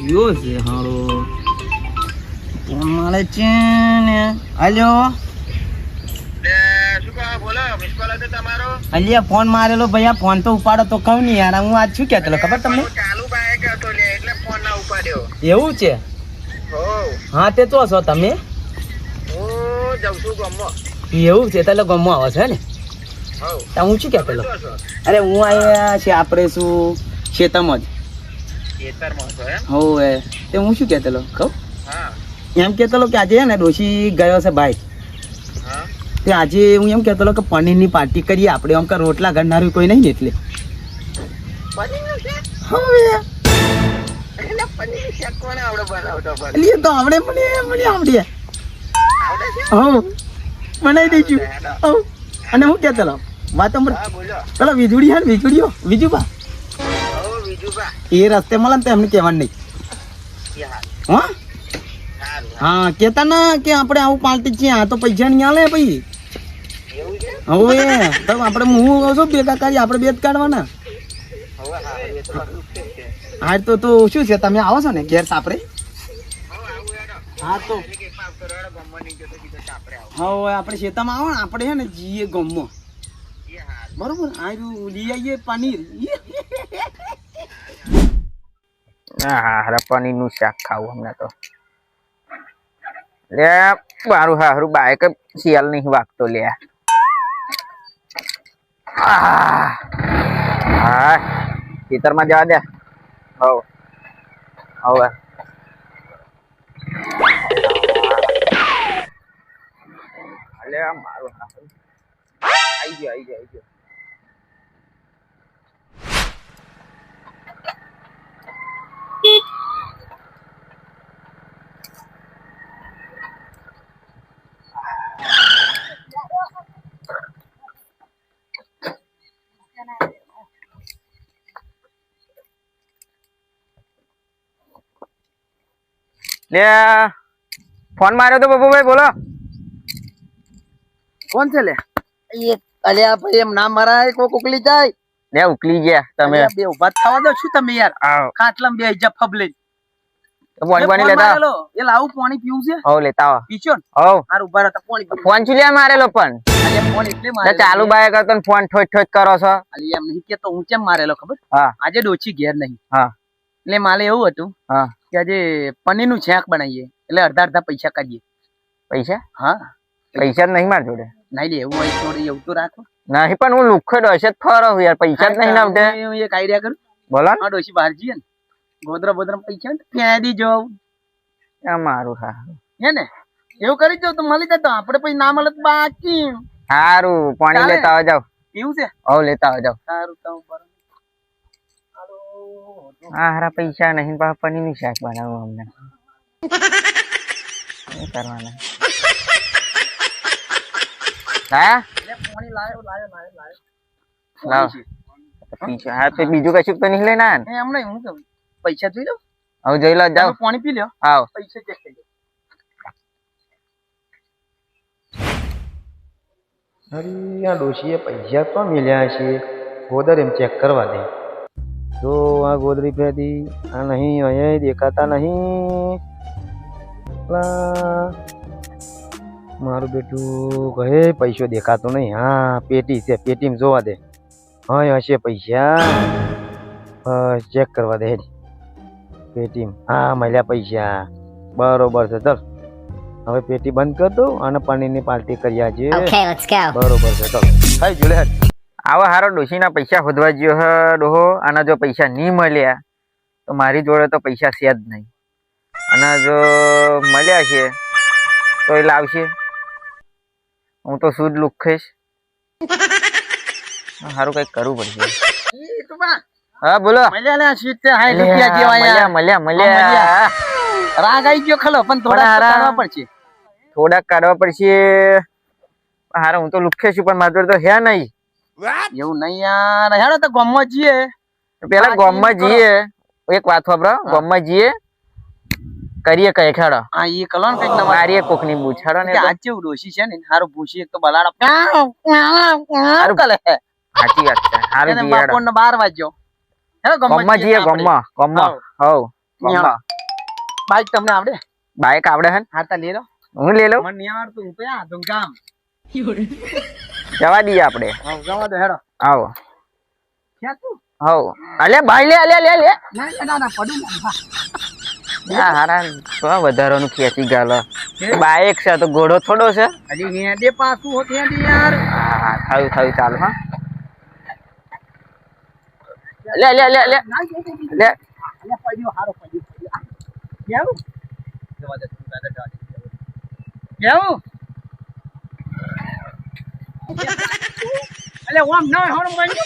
કયો છે હારો ફોન મારે છે ને હાલ્યો અલિયા ફોન મારેલો ભૈયા ફોન તો ઉપાડો તો કહું નહીં યાર હું આજ શું કહેતો ખબર તમને એવું છે હા તે તો છો તમે એવું છે એટલે ગમો આવે છે ને હું શું કહેતો અરે હું આયા છે આપણે શું ખેતરમાં જ હોવે તે હું શું કહેતો કહું એમ કહેતો કે આજે ને ડોશી ગયો છે ભાઈ તે આજે હું એમ કહેતો કે પનીરની પાર્ટી કરીએ આપણે આમ કે રોટલા ઘડનારું કોઈ નહીં ને એટલે તો આવડે મને આવડે હા બનાવી દઈશું અને હું કહેતો વાતો પેલા વીજળી હે ને વીજુબા એ રસ્તે મળે ને તો એમને કહેવાનું નહીં હા હા કેતા ના કે આપણે આવું પાર્ટી છીએ આ તો પૈસા નહીં આલે ભાઈ હવે તો આપણે હું શું ભેગા કરીએ આપણે બે જ કાઢવાના હા તો શું છે તમે આવો છો ને ઘેર સાપરે હા તો હવે આપણે શેતામાં આવો ને આપણે છે ને જીએ ગમમાં બરોબર આ લઈ આવીએ પનીર હા પનીર નું શાક ખાવું હમણાં તો લે મારું હારું બાઈક શિયાળ નહીં વાગતો લે હા ખેતરમાં જવા દે હવે અલે મારું હારું આઈ ગયો લે ફોન માર્યો તો બબુભાઈ બોલો કોણ છે લે અલ્યા ભાઈ એમ ના મરાય કોક ઉકલી જાય લે ઉકલી ગયા તમે બે ઉભા થવા દો શું તમે યાર ખાટલામાં બે જફબ લઈ પાણી લેતા એ લાવું પાણી પીવું છે હો લેતા આવો પીછો ને હો હાર ઉભા રહેતા પાણી ફોન ચુલિયા મારેલો પણ અલ્યા ફોન એટલે મારે ચાલુ બાય કરતો ને ફોન ઠોક ઠોક કરો છો અલ્યા એમ નહીં કેતો હું કેમ મારેલો ખબર હા આજે ડોચી ઘેર નહીં હા એટલે મારે એવું હતું હા કે આજે પનીર નું શાક બનાવીએ એટલે અડધા પૈસા કાઢીએ પૈસા હા પૈસા જ નહીં માર જોડે નહીં લે એવું હોય થોડી એવું તો રાખો નહીં પણ હું લુખો ડોસે ફરો યાર પૈસા જ નહીં નાવડે હું એક આઈડિયા કરું બોલો હા ડોશી બહાર જઈએ ને ગોદરા બોદરા પૈસા ને ફેંદી જવું મારું હા હે ને એવું કરી દો તો મળી જતો આપડે પછી ના મળે તો બાકી સારું પાણી લેતા આવો જાવ એવું છે હો લેતા આવો જાવ સારું તો હા હારા પૈસા નહીં પાછા પનીર નું શાક બનાવવું અમને શું કરવાના હા લાવ પૈસા હા તો બીજું કશું તો નહીં લેના એમ નહીં હું કેમ પૈસા જોઈ લો હવે જોઈ લો જાવ પાણી પી લ્યો આવ પૈસા ચેક કરી લો અરે આ ડોશીએ પૈસા તો મળ્યા છે ગોદર એમ ચેક કરવા દે જો આ ગોદરી ફેદી આ નહીં અહીંયા દેખાતા નહીં મારું બેટું કહે પૈસો દેખાતો નહીં હા પેટી છે પેટીમાં જોવા દે હા હશે પૈસા ચેક કરવા દે પેટીમાં હા મળ્યા પૈસા બરોબર છે ચાલ હવે પેટી બંધ કર દો અને પનીરની પાર્ટી કર્યા છે બરોબર છે ચાલ હાય જોડે આવા હારો ડોશીના પૈસા ખોદવા ગયો હ ડોહો આના જો પૈસા નહીં મળ્યા તો મારી જોડે તો પૈસા છે જ નહીં અને જો મળ્યા છે તો એ લાવશે હું તો શુદ્ધ લુખીશ સારું કઈક કરવું પડશે હા બોલો મળ્યા રાગ આવી ગયો ખલો પણ થોડા કાઢવા પડશે થોડાક કાઢવા પડશે હારા હું તો લુખે છું પણ મારી જોડે તો હે નહીં એવું નહીં યાર હેડો તો ગામમાં જઈએ પેલા ગામમાં જઈએ એક વાત વાપરો ગામમાં જઈએ કરીએ કઈ ખેડો હા એ કલોન કઈક મારીએ કોક ની બુછાડો ને આજ જેવું ડોશી છે ને હારું ભૂસી એક તો બલાડો હારું કલે સાચી વાત છે હારું બાપોર ને 12 વાગ્યો હેડો ગામમાં જઈએ ગામમાં હવ પપ્પા બાઈક તમને આવડે? બાઈક આવડે હે ને? હા તા લે લો. હું લઈ લઉં. મને નહીં આવડતું, હું તો આ ધૂમ કામ. જવા દઈએ આપણે. હા જવા દે હેડો. આવો. ક્યાં તું? હવ અલે ભાઈ લે લે લે લે ના પડું ના. યા હારા તો વધારાનું ખેંચી ગાલ બાઈક છે તો ઘોડો થોડો છે. હજી હેડે પાછું હોત હેડે યાર. હા થયું થયું ચાલો હા લે લે લે લે લે અલે પડ્યો હારો પડ્યો. કેવું? જવા દે તું દાદા જવા દે. કેવું? અલે ઓમ ના હોણ બન્યો.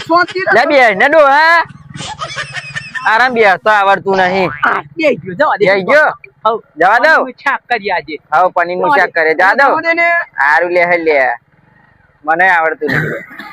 સોતી લે બે ને ડો હા આરામ બેસતો આવડતું નહીં. દે ગયો જવા દે. જઈ ગયો હવ જવા દઉં. છાક કરી આજે. હવે પનીર નું શાક કરે જવા દઉં. જવા દે ને. સારું લે લે મને આવડતું નહીં.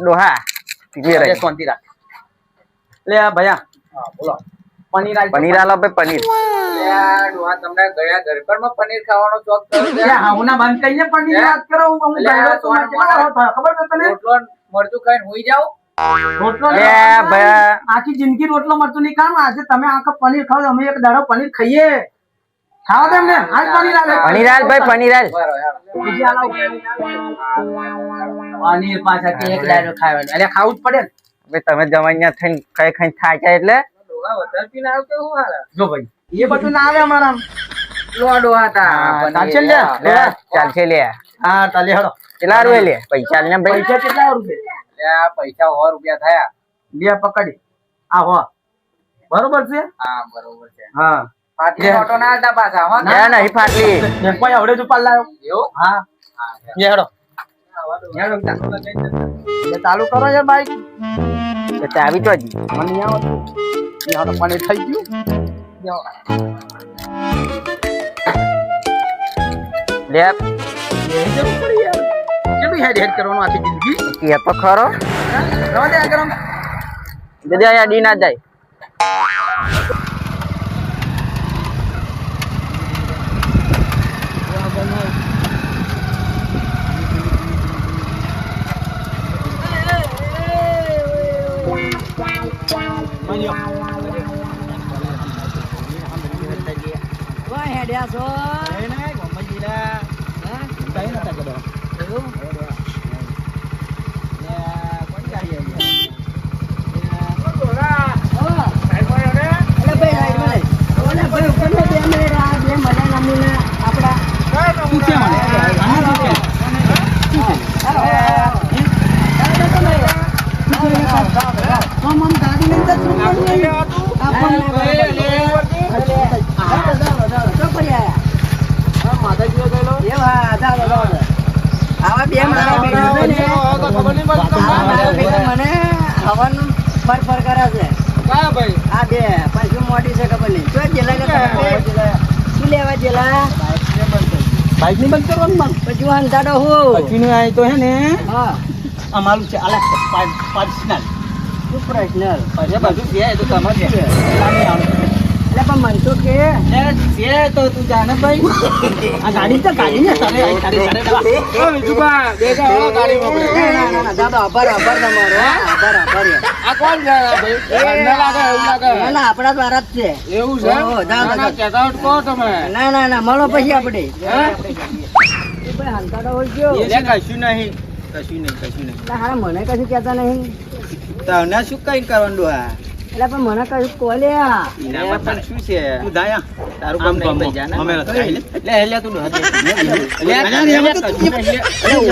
ડોહા પીવે રહી. શાંતિ રાખ. લે આ ભયા. હા બોલો. પનીર આલ. પનીર આલો ભાઈ પનીર. તમને ગયા ગરબરમાં પનીર ખાવાનો શોખ થયો છે? લે હાઉના બંધ કઈને પનીર વાત કરો. હું ગયો તો મને ખબર છે તને? રોટલો મરચું ખાઈને હુઈ જાવ. રોટલો લે ભયા આખી જિંદગી રોટલો મરતું નહીં ખાવાનું. આજે તમે આખા પનીર ખાવ, અમે એક દાડો પનીર ખાઈએ. ખાવા દે ને. આજ પનીર આલે. પનીર આલ ભાઈ પનીર આલ. બીજી આલો. પનીર પાછા કે એક દાડો ખાવાનું. અરે ખાવું જ પડે ને. ભાઈ તમે જમાઈ થઈને કઈ કઈ થાય છે એટલે જો ભાઈ એ બધું ના આવે અમારા. લોડો હતા. ચાલશે લે. ચાલશે લે. હા ચાલે હેડો. કેટલા રૂપિયા લે પૈસા ને ભાઈ? પૈસા કેટલા રૂપિયા? પૈસા 100 રૂપિયા થયા. બે પકડી. આ હો બરોબર છે. હા બરોબર છે. હા પાટલી ઓટો ના આલતા પાછા હો. ના નહીં ફાટલી. ને કોઈ આવડે જ ઉપાડ લાવ્યો. એવું? હા હેડો. એ ચાલુ કરો યાર બાઈક. તો ચાવી તો હજી મને નહીં આવડતું. યાર પનીર થઈ ગયું. લે જરૂર પડી યાર. કેટલું હેડ હેડ કરવાનું આખી જિંદગી? કે તો ખરો રવા દે આ ગરમ. જલ્દી આયા ડી ના જાય. બાઈક ની બંધ કરવાનું માં પછી નું આય તો હે ને અમારું છે અલગ પર્સનલ પછી બધું છે એ તો તમારે છે. પણ મન તો કે છે તો તું જાને ભાઈ આ ગાડી તો ગાડી ને તારે ઓ વિજુબા બેગા વાળો ગાડી મોકલે. ના દાદા આભાર તમારો આભાર આ કોણ છે ભાઈ? ના લાગે એવું લાગે. ના આપણા દ્વારા જ છે. એવું છે? ના ચેકઆઉટ કો તમે. ના મળો પછી આપણે કશું નહીં. હા મને કશું કહેતા નહીં. તને શું કઈ કરવાનું આ? એટલે પણ મને કશું કોલ્યા પણ શું છે તું દાયા તારું કામ નહીં ભાઈ જાના અમે લે લે તું લે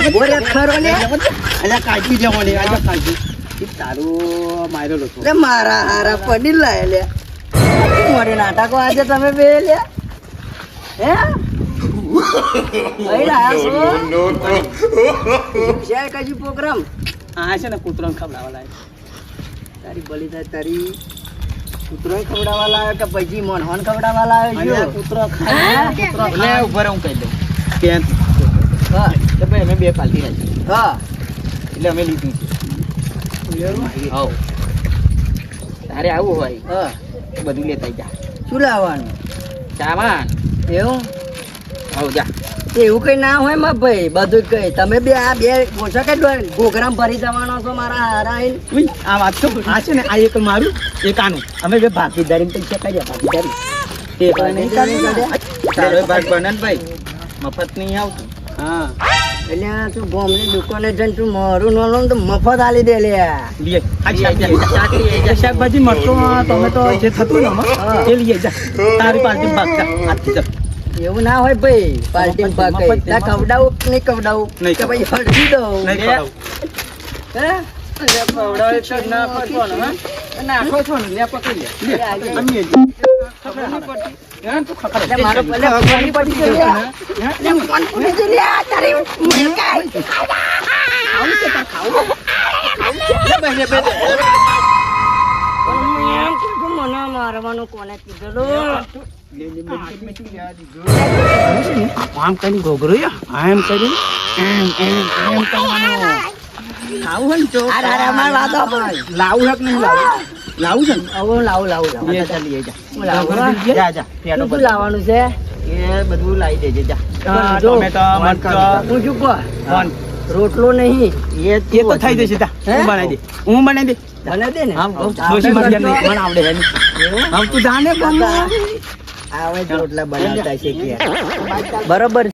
ઉભો રે ખરો લે અલ્યા કાઢી જવો લે આજે કાઢી તારું મારેલો છો લે મારા હારા પડી લાય લે મોરે નાટકો આજે તમે બે લે હે ભાઈ આયા છો છે કજી પ્રોગ્રામ આ છે ને કૂતરો ખવડાવવા લાય તારી બળી થાય તારી કૂતરો ખવડાવવા લાવ્યો કે પછી મોહન ખવડાવવા લાવ્યો કૂતરો ખાય કૂતરો લે ઉપર હું કહી દઉં કે તો ભાઈ અમે બે પાલટી રાખી હા એટલે અમે લીધું છે હવ તારે આવું હોય હા તો બધું લેતા જા શું લાવવાનું સામાન એવું હવ જા એવું કઈ ના હોય માં ભાઈ બધું કઈ તમે બે આ બે ઓછા કઈ ઘોઘરામ ભરી જવાનો છો મારા હારા આઈને? ઉઈ, આ વાત તો આ છે ને આ એક મારું એક આનું અમે બે ભાગીદારી પૈસા કર્યા ભાગીદારી તે પણ નહીં કાઢ્યા. તારો ભાગ બને ને ભાઈ મફત નહીં આવતું હા એટલે આ તું ગોમની દુકાને જઈને તું મારું નો લો ને તો મફત આલી દે લે લે આ શાકભાજી મરચો ટોમેટો જે થતું ને આમાં, એ લઈ જા તારી પાર્ટી ભાગતા આજથી જા. એવું ના હોય ભાઈ પાર્ટી ભાગ મફત કઈ ના ખવડાવું કે નહીં ખવડાવું નહીં કે ભાઈ હળદી દઉં નહીં ખવડાવું. હે? ખવડાવે તો ના પડવાનું, હા? નાખો છો ને લે પકડી લે લે અમીએ જ. ખબર નહીં પડતી. હા, તું ખબર એટલે મારો પેલે ફોન પડી ગયો લે. એટલે ફોન પડી ગયો લે. આ તારી મુલકાઈ. ખાવું છે તાર ખાવું લે ભાઈ લે ભાઈ એમ કીધું મને મારવાનું કોને કીધેલું? આમ કરીને ઘોઘરો આમ કરીને એમ એમ એમ કરવાનું ખાવું હોય ને તો અરે, અરે, અમારી વાતો ભાઈ. લાવું હક નહીં લાવું લાવું છે ને હવે હું લાવું લાવું લે લાવું. જા લઈ જા હું લાવું, હા? જા જા પેટો શું લાવવાનું છે? એ બધું લાવી દેજે જા પણ જો, ટોમેટો મરચો હું શું કહું? કોણ રોટલો નહીં એ તો થઈ જશે તા હે? હું બનાવી દે હું બનાવી દે બને દે ને આમ ડોશી મારી નહીં પણ આવડે હે નહીં. આમ તું જાને કોણ આવે જ રોટલા બનાવતા છે કે બરોબર